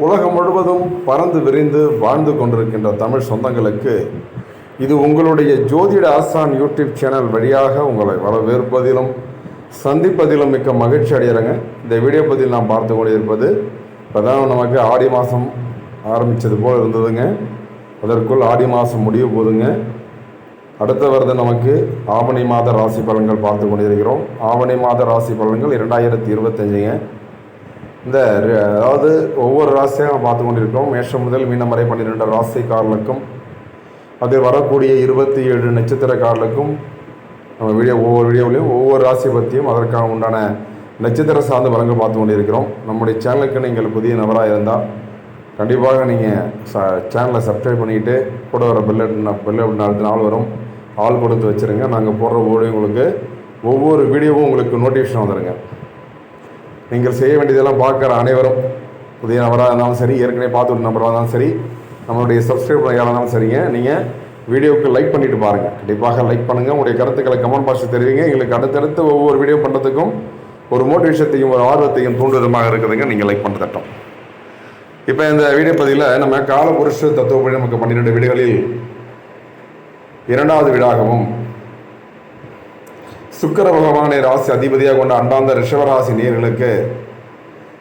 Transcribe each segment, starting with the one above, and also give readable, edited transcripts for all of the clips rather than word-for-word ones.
உலகம் முழுவதும் பறந்து விரிந்து வாழ்ந்து கொண்டிருக்கின்ற தமிழ் சொந்தங்களுக்கு இது உங்களுடைய ஜோதிட ஆசான் யூடியூப் சேனல் வழியாக உங்களை வரவேற்பதிலும் சந்திப்பதிலும் மிக்க மகிழ்ச்சி அடைகிறேங்க. இந்த வீடியோ பதிவில் நாம் பார்த்து கொண்டிருப்பது இப்போ தான் நமக்கு ஆடி மாதம் ஆரம்பித்தது போல் இருந்ததுங்க. அதற்குள் ஆடி மாதம் முடிய போதுங்க. அடுத்த வருடம் நமக்கு ஆவணி மாத ராசி பலன்கள் பார்த்து கொண்டிருக்கிறோம். ஆவணி மாத ராசி பலன்கள் 2025ங்க. அதாவது ஒவ்வொரு ராசியாக நம்ம பார்த்து கொண்டிருக்கிறோம். மேஷம் முதல் மீனம் வரை 12 ராசிக்காரர்களுக்கும் அதில் வரக்கூடிய 27 நட்சத்திரக்காரர்களுக்கும் நம்ம ஒவ்வொரு வீடியோவிலையும் ஒவ்வொரு ராசி பற்றியும் அதற்கான உண்டான நட்சத்திர சார்ந்த பலன்கள் பார்த்து கொண்டிருக்கிறோம். நம்முடைய சேனலுக்கு நீங்கள் புதிய நபராக இருந்தால் கண்டிப்பாக நீங்கள் சேனலை சப்ஸ்கிரைப் பண்ணிக்கிட்டு கூட வர பெல் அடுத்த நாள் வரும் ஆள் கொடுத்து வச்சுருங்க. நாங்கள் போடுற ஒவ்வொரு வீடியோவும் உங்களுக்கு நோட்டிஃபிகேஷன் வந்துடுங்க. நீங்கள் செய்ய வேண்டியதெல்லாம் பார்க்குற அனைவரும் புதிய நபராக இருந்தாலும் சரி, ஏற்கனவே பார்த்துட்டு நபராக இருந்தாலும் சரி, நம்மளுடைய சப்ஸ்கிரைப் பண்ண இருந்தாலும் சரிங்க, நீங்கள் வீடியோவுக்கு லைக் பண்ணிவிட்டு பாருங்கள். கண்டிப்பாக லைக் பண்ணுங்கள். உங்களுடைய கருத்துக்களை கமெண்ட் பாக்ஸில் தெரிவிங்க. எங்களுக்கு அடுத்தடுத்து ஒவ்வொரு வீடியோ பண்ணுறதுக்கும் ஒரு மோட்டிவேஷத்தையும் ஒரு ஆர்வத்தையும் தூண்டுதமாக இருக்குதுங்க. நீங்கள் லைக் பண்ண தட்டும். இப்போ இந்த வீடியோ பதிவில் நம்ம காலபுருஷ தத்துவப்படி நமக்கு 12 வீடுகளில் 2வது வீடாகவும் சுக்கிர பகவானை ராசி அதிபதியாக கொண்ட அன்பார்ந்த ரிஷபராசி நேயர்களுக்கு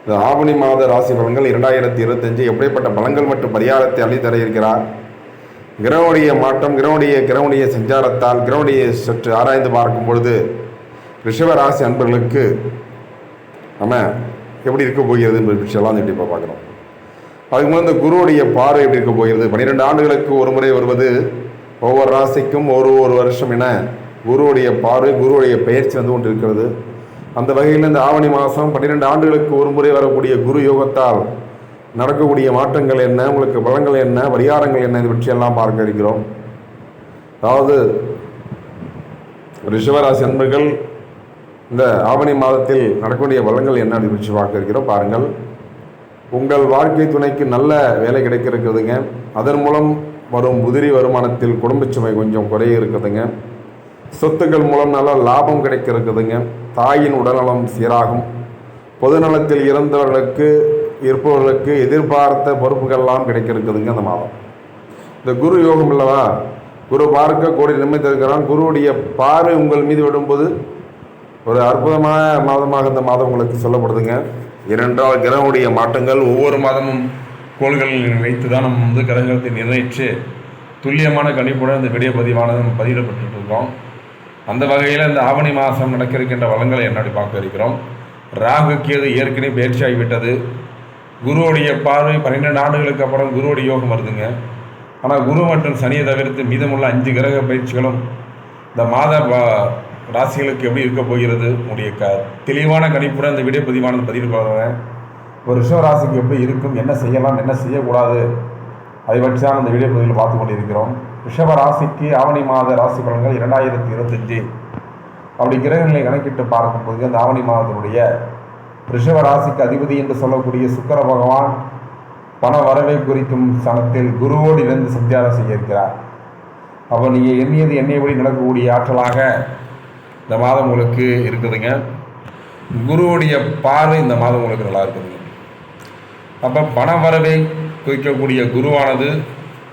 இந்த ஆவணி மாத ராசி பலன்கள் 2025 எப்படிப்பட்ட பலன்கள் மற்றும் பரிகாரத்தை அள்ளித்தர இருக்கிறார். கிரகனுடைய மாற்றம், கிரகனுடைய சஞ்சாரத்தால் கிரகனுடைய சற்று ஆராய்ந்து பார்க்கும் பொழுது ரிஷபராசி அன்பர்களுக்கு நம்ம எப்படி இருக்க போகிறது என்பது விஷயம்லாம் இப்போ பார்க்குறோம். அதுக்கு முதல் இந்த குருவுடைய பார்வை எப்படி இருக்க போகிறது. 12 ஆண்டுகளுக்கு ஒரு முறை வருவது, ஒவ்வொரு ராசிக்கும் ஒரு வருஷம் என குருவுடைய பார்வை, குருவுடைய பயிற்சி ஒன்று இருக்கிறது. அந்த வகையில் இந்த ஆவணி மாதம் 12 ஆண்டுகளுக்கு ஒரு முறை வரக்கூடிய குரு யோகத்தால் நடக்கக்கூடிய மாற்றங்கள் என்ன, உங்களுக்கு பலங்கள் என்ன, பரிகாரங்கள் என்ன, இது பற்றியெல்லாம் பார்க்க இருக்கிறோம். அதாவது ரிஷபராசி அன்பர்கள் இந்த ஆவணி மாதத்தில் நடக்கக்கூடிய பலங்கள் என்ன அது பற்றி பார்க்க இருக்கிறோம். பாருங்கள், உங்கள் வாழ்க்கை துணைக்கு நல்ல வேலை கிடைக்க இருக்குதுங்க. அதன் மூலம் வரும் உதிரி வருமானத்தில் குடும்ப சுமை கொஞ்சம் குறைய இருக்குதுங்க. சொத்துக்கள் மூலம் நல்ல லாபம் கிடைக்க இருக்குதுங்க. தாயின் உடல்நலம் சீராகும். பொதுநலத்தில் இருப்பவர்களுக்கு எதிர்பார்த்த பொறுப்புகள்லாம் கிடைக்க இருக்குதுங்க. அந்த மாதம் இந்த குரு யோகம் இல்லவா, குரு பார்க்க கோடி நிம்மதி தருகிறான். குருவுடைய பார்வை உங்கள் மீது விடும்போது ஒரு அற்புதமான மாதமாக இந்த மாதம் உங்களுக்கு சொல்லப்படுதுங்க. ஏனென்றால் கிரகனுடைய மாற்றங்கள் ஒவ்வொரு மாதமும் கோள்களில் வைத்து தான் நம்ம கிரகத்தை நிர்ணயித்து துல்லியமான கணிப்புடன் இந்த வீடியோ பதிவானது நம்ம பதிவிடப்பட்டு இருக்கோம். அந்த வகையில் இந்த ஆவணி மாதம் நடக்க இருக்கின்ற வளங்களை என்னடி பார்க்க இருக்கிறோம். ராகு கேது ஏற்கனவே பயிற்சி ஆகிவிட்டது. குருவுடைய பார்வை 12 ஆண்டுகளுக்கு அப்புறம் குருவுடைய யோகம் வருதுங்க. ஆனால் குரு மற்றும் சனியை தவிர்த்து மீதமுள்ள 5 கிரக பயிற்சிகளும் இந்த மாத ராசிகளுக்கு எப்படி இருக்க போகிறது உடைய தெளிவான கணிப்புடன் இந்த வீடியோ பதிவானது பதிவிடுவாங்க. ஒரு ரிஷப ராசிக்கு எப்படி இருக்கும், என்ன செய்யலாம், என்ன செய்யக்கூடாது, அதை பற்றி தான் இந்த வீடியோ பதிவில் பார்த்து கொண்டிருக்கிறோம். ரிஷப ராசிக்கு ஆவணி மாத ராசி பலன்கள் 2025 அப்படி கிரகங்களை கணக்கிட்டு பார்க்கும்போது அந்த ஆவணி மாதத்தினுடைய ரிஷப ராசிக்கு அதிபதி என்று சொல்லக்கூடிய சுக்கிர பகவான் பண வரவை குறிக்கும் ஸ்தானத்தில் குருவோடு இருந்து சஞ்சாரம் செய்ய இருக்கிறார். அப்போ நீங்கள் எண்ணியபடி நடக்கக்கூடிய ஆற்றலாக இந்த மாதம் உங்களுக்கு இருக்குதுங்க. குருவுடைய பார்வை இந்த மாதம் உங்களுக்கு நல்லா இருக்குதுங்க. அப்போ பண வரவை குறிக்கக்கூடிய குருவானது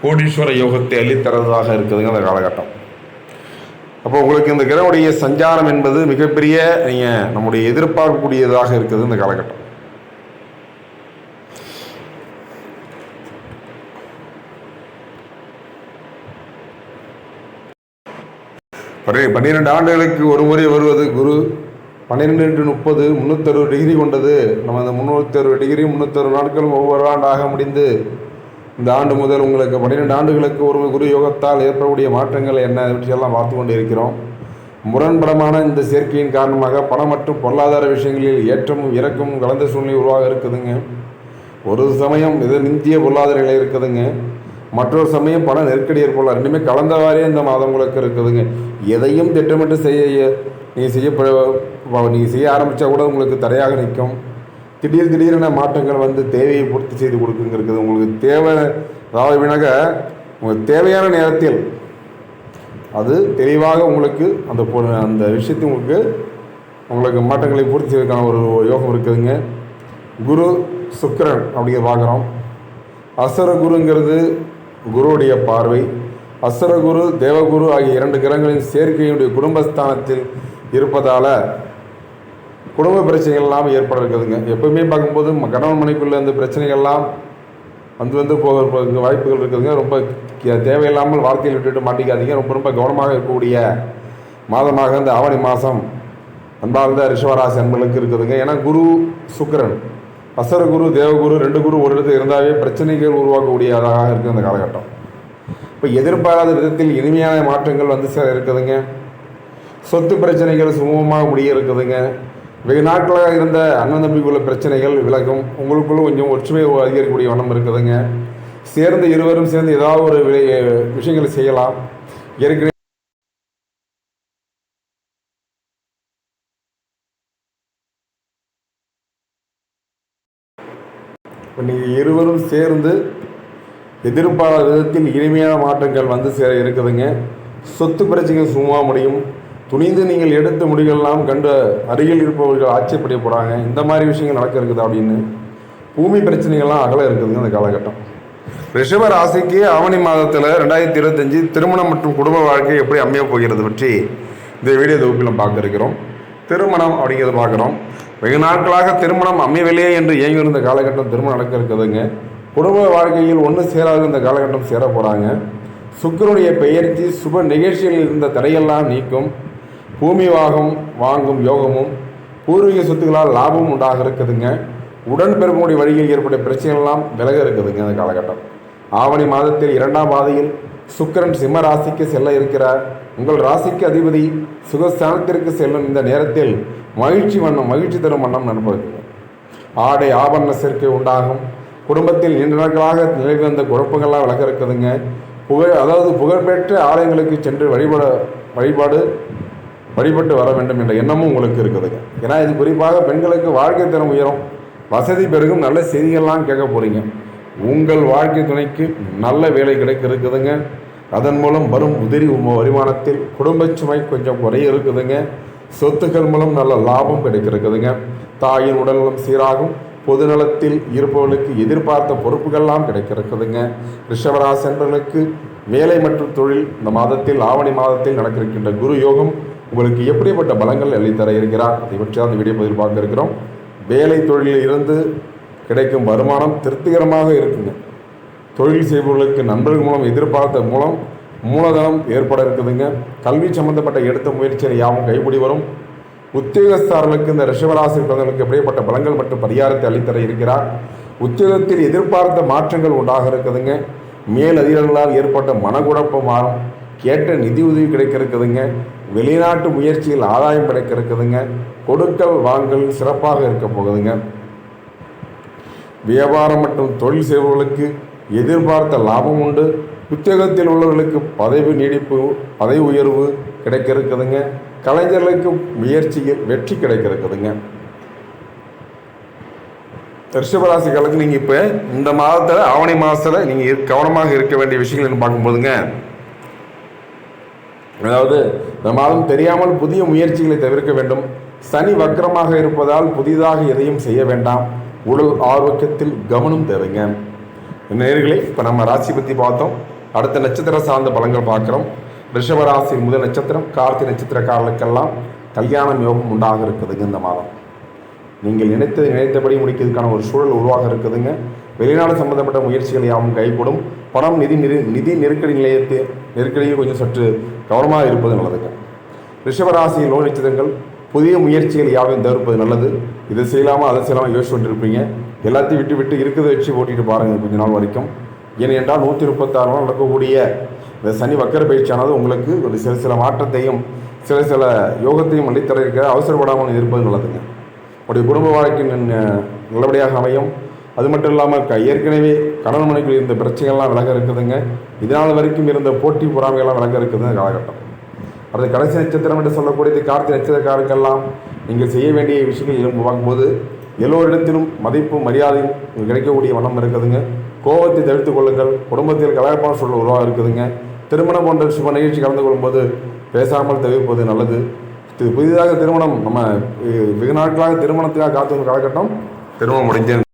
கோடீஸ்வர யோகத்தை அள்ளித்தரதாக இருக்குதுங்க அந்த காலகட்டம். அப்போ உங்களுக்கு இந்த கிரகனுடைய சஞ்சாரம் என்பது மிகப்பெரிய நம்முடைய எதிர்பார்க்கக்கூடியதாக இருக்குது இந்த காலகட்டம். ஒரே 12 ஆண்டுகளுக்கு ஒரு முறை வருவது குரு 12 × 30 360 டிகிரி கொண்டது. நம்ம அந்த 360 டிகிரி 360 நாட்களும் ஒவ்வொரு ஆண்டாக முடிந்து இந்த ஆண்டு முதல் உங்களுக்கு 12 ஆண்டுகளுக்கு ஒரு குரு யோகத்தால் ஏற்படக்கூடிய மாற்றங்கள் என்ன பற்றியெல்லாம் பார்த்து கொண்டு இருக்கிறோம். முரண்படமான இந்த சேர்க்கையின் காரணமாக பணம் மற்றும் பொருளாதார விஷயங்களில் ஏற்றமும் இறக்கமும் கலந்த சூழ்நிலை உருவாக இருக்குதுங்க. ஒரு சமயம் நிந்திய பொருளாதார நிலை இருக்குதுங்க, மற்றொரு சமயம் பண நெருக்கடி ஏற்படலாம். ரெண்டுமே கலந்தவாறே இந்த மாதம் உங்களுக்கு இருக்குதுங்க. எதையும் திட்டமிட்டு நீங்கள் செய்ய ஆரம்பித்தா கூட உங்களுக்கு தடையாக நிற்கும். திடீரென மாற்றங்கள் தேவையை பூர்த்தி செய்து கொடுக்குங்க இருக்குது. உங்களுக்கு தேவை, அதாவது வினாக உங்களுக்கு தேவையான நேரத்தில் அது தெளிவாக உங்களுக்கு அந்த விஷயத்தை உங்களுக்கு மாற்றங்களை பூர்த்தி செய்வதற்கான ஒரு யோகம் இருக்குதுங்க. குரு சுக்கிரன் அப்படிங்கிற பார்க்குறோம். அசுர குருங்கிறது குருவுடைய பார்வை. அசுரகுரு தேவகுரு ஆகிய 2 கிரகங்களின் சேர்க்கையுடைய குடும்பஸ்தானத்தில் இருப்பதால் குடும்ப பிரச்சனைகள்லாம் ஏற்பட இருக்குதுங்க. எப்பவுமே பார்க்கும்போது கணவன் மனைக்குள்ள இந்த பிரச்சனைகள்லாம் வந்து போகிறதுக்கு வாய்ப்புகள் இருக்குதுங்க. ரொம்ப தேவையில்லாமல் வார்த்தையில் விட்டுட்டு மாட்டிக்காதீங்க. ரொம்ப கவனமாக இருக்கக்கூடிய மாதமாக இந்த ஆவணி மாதம் அன்பார்ந்த ரிஷபராசி அன்பர்களுக்கு இருக்குதுங்க. ஏன்னா குரு சுக்கிரன் அசுரகுரு தேவகுரு 2 குரு ஒரு இடத்துல இருந்தாவே பிரச்சனைகள் உருவாக்கக்கூடியதாக இருக்குது அந்த காலகட்டம். இப்போ எதிர்பாராத விதத்தில் இனிமையான மாற்றங்கள் வந்து இருக்குதுங்க. சொத்து பிரச்சனைகள் சுமூகமாக முடிய இருக்குதுங்க. வெகு நாட்களாக இருந்த அண்ணன் தம்பிக்குள்ள பிரச்சனைகள் விலகும். உங்களுக்குள்ள கொஞ்சம் ஒற்றுமை அதிகரிக்கக்கூடிய வண்ணம் இருக்குதுங்க. சேர்ந்து இருவரும் சேர்ந்து ஏதாவது ஒரு விஷயங்களை செய்யலாம். ஏற்கனவே இப்போ நீங்கள் இருவரும் சேர்ந்து எதிர்பாராத விதத்தில் இனிமையான மாற்றங்கள் வந்து இருக்குதுங்க. சொத்து பிரச்சனைகள் சும்மா முடியும். துணிந்து நீங்கள் எடுத்த முடிவுகள்லாம் கண்டு அருகில் இருப்பவர்கள் ஆச்சரியப்பட போகிறாங்க. இந்த மாதிரி விஷயங்கள் நடக்க இருக்குது அப்படின்னு பூமி பிரச்சனைகள்லாம் அகல இருக்குதுங்க அந்த காலகட்டம். ரிஷப ராசிக்கு ஆவணி மாதத்தில் 2025 திருமணம் மற்றும் குடும்ப வாழ்க்கை எப்படி அமைய போகிறது பற்றி இந்த வீடியோ தொகுப்பில் நம்ம பார்க்க இருக்கிறோம். திருமணம் அப்படிங்கிறத பார்க்குறோம். வெகு நாட்களாக திருமணம் அமையவில்லையே என்று இயங்கியிருந்த காலகட்டம் திருமணம் நடக்க இருக்குதுங்க. குடும்ப வாழ்க்கையில் ஒன்று சேராத இந்த காலகட்டம் சேர போகிறாங்க. சுக்கிரனுடைய பெயர்ச்சி சுப நிகழ்ச்சிகளில் இருந்த தடையெல்லாம் நீக்கும். பூமி வாங்கும் யோகமும் பூர்வீக சொத்துக்களால் லாபமும் உண்டாக இருக்குதுங்க. உடன்பிறப்புடைய வழியில் ஏற்பட்ட பிரச்சனைகள்லாம் விலக இருக்குதுங்க அந்த காலகட்டம். ஆவணி மாதத்தில் 2ஆம் பாதையில் சுக்கிரன் சிம்ம ராசிக்கு செல்ல இருக்கிறார். உங்கள் ராசிக்கு அதிபதி சுகஸ்தானத்திற்கு செல்லும் இந்த நேரத்தில் மகிழ்ச்சி தரும் வண்ணம் நடப்பது. ஆடை ஆபரண சேர்க்கை உண்டாகும். குடும்பத்தில் நீண்ட நாட்களாக நிலவி வந்த குழப்பங்கள்லாம் விலக இருக்குதுங்க. புகழ்பெற்ற ஆலயங்களுக்கு சென்று வழிபட்டு வர வேண்டும் என்ற எண்ணமும் உங்களுக்கு இருக்குதுங்க. ஏன்னா இது குறிப்பாக பெண்களுக்கு வாழ்க்கை தரம் உயரும், வசதி பெருகும், நல்ல செய்திகள்லாம் கேட்க போகிறீங்க. உங்கள் வாழ்க்கை துணைக்கு நல்ல வேலை கிடைக்க இருக்குதுங்க. அதன் மூலம் வரும் உதிரி வருமானத்தில் குடும்ப சுமை கொஞ்சம் குறைய இருக்குதுங்க. சொத்துக்கள் மூலம் நல்ல லாபம் கிடைக்க இருக்குதுங்க. தாயின் உடல்நலம் சீராகும். பொதுநலத்தில் இருப்பவர்களுக்கு எதிர்பார்த்த பொறுப்புகள்லாம் கிடைக்க இருக்குதுங்க. ரிஷபராசி என்பவர்களுக்கு வேலை மற்றும் தொழில் இந்த மாதத்தில் ஆவணி மாதத்தில் நடக்க இருக்கின்ற குரு யோகம் உங்களுக்கு எப்படிப்பட்ட பலங்கள் அளித்தர இருக்கிறார் அதை பற்றி அந்த வீடியோ பதில் பார்க்க இருக்கிறோம். வேலை தொழிலில் இருந்து கிடைக்கும் வருமானம் திருப்திகரமாக இருக்குங்க. தொழில் செய்பவர்களுக்கு நண்பர்கள் மூலம் எதிர்பார்த்த மூலதனம் ஏற்பட இருக்குதுங்க. கல்வி சம்பந்தப்பட்ட எடுத்த முயற்சியை யாவும் கைப்பிடி வரும். உத்தியோகஸ்தாரர்களுக்கு இந்த ரிஷபராசி பிறந்தவர்களுக்கு எப்படிப்பட்ட பலங்கள் மற்றும் பரிகாரத்தை அளித்தர இருக்கிறார். உத்தியோகத்தில் எதிர்பார்த்த மாற்றங்கள் உண்டாக இருக்குதுங்க. மேல் அதிகாரிகளால் ஏற்பட்ட மனக்குழப்பம் மாறும். கேட்ட நிதி உதவி கிடைக்க இருக்குதுங்க. வெளிநாட்டு முயற்சியில் ஆதாயம் கிடைக்க இருக்குதுங்க. கொடுக்கல் வாங்கல் சிறப்பாக இருக்க போகுதுங்க. வியாபாரம் மற்றும் தொழில் செய்பவர்களுக்கு எதிர்பார்த்த லாபம் உண்டு. உத்தியோகத்தில் உள்ளவர்களுக்கு பதவி உயர்வு கிடைக்க இருக்குதுங்க. கலைஞர்களுக்கு முயற்சியில் வெற்றி கிடைக்க இருக்குதுங்க. ரிஷபராசிகளுக்கு நீங்கள் இப்போ இந்த மாதத்தில் ஆவணி மாதத்தில் நீங்கள் கவனமாக இருக்க வேண்டிய விஷயங்கள் பார்க்கும்போதுங்க, அதாவது இந்த மாதம் தெரியாமல் புதிய முயற்சிகளை தவிர்க்க வேண்டும். சனி வக்கரமாக இருப்பதால் புதிதாக எதையும் செய்ய வேண்டாம். உடல் ஆரோக்கியத்தில் கவனம் தேவைங்க. நேயர்களே, இப்போ நம்ம ராசி பற்றி பார்த்தோம். அடுத்த நட்சத்திர சார்ந்த பலன்கள் பார்க்குறோம். ரிஷபராசி முதல் நட்சத்திரம் கார்த்திகை நட்சத்திரக்காரர்களுக்கெல்லாம் கல்யாணம் யோகம் உண்டாக இருக்குதுங்க. இந்த மாதம் நீங்கள் நினைத்தபடி முடிக்கிறதுக்கான ஒரு சூழல் உருவாக இருக்குதுங்க. வெளிநாடு சம்பந்தப்பட்ட முயற்சிகள் யாவும் கைகூடும். பணம் நிதி நெருக்கடியில் கொஞ்சம் சற்று கவனமாக இருப்பது நல்லதுங்க. ரிஷபராசியில் லோ நட்சத்திரங்கள் புதிய முயற்சிகள் யாவையும் தவிர்ப்பது நல்லது. இதை செய்யலாமா அதை செய்யலாமா யோசிச்சு கொண்டிருப்பீங்க. எல்லாத்தையும் விட்டு இருக்கிறத வச்சு ஓட்டிட்டு பாருங்கள் கொஞ்ச நாள் வரைக்கும். ஏனென்றால் 136 நாள் நடக்கக்கூடிய இந்த சனி வக்கர பயிற்சியானது உங்களுக்கு ஒரு சில மாற்றத்தையும் சில யோகத்தையும் அளித்தர இருக்க அவசரப்படாமல் இருப்பது நல்லதுங்க. உடைய குடும்ப வாழ்க்கை நல்லபடியாக அமையும். அது மட்டும் இல்லாமல் ஏற்கனவே கணவன் மனைவியில் இருந்த பிரச்சனைகள்லாம் விலக இருக்குதுங்க. இதனால் வரைக்கும் இருந்த போட்டி பொறாமைகள்லாம் விலக இருக்குதுங்க காலகட்டம். அடுத்த கடைசி நட்சத்திரம் என்று சொல்லக்கூடியது கார்த்திகை நட்சத்திரக்காரருக்கெல்லாம் நீங்கள் செய்ய வேண்டிய விஷயங்கள் பார்க்கும்போது எல்லோரிடத்திலும் மதிப்பும் மரியாதையும் கிடைக்கக்கூடிய வண்ணம் இருக்குதுங்க. கோபத்தை தவிர்த்துக் கொள்ளுங்கள். குடும்பத்தில் கலாயப்பான சூழல் உருவாக இருக்குதுங்க. திருமணம் போன்ற சுப நிகழ்ச்சி கலந்து கொள்ளும்போது பேசாமல் தவிர்ப்பது நல்லது. புதிதாக திருமணம் நம்ம வெகு நாட்களாக திருமணத்துக்காக காத்து காலகட்டம் திரும்ப முடிஞ்சு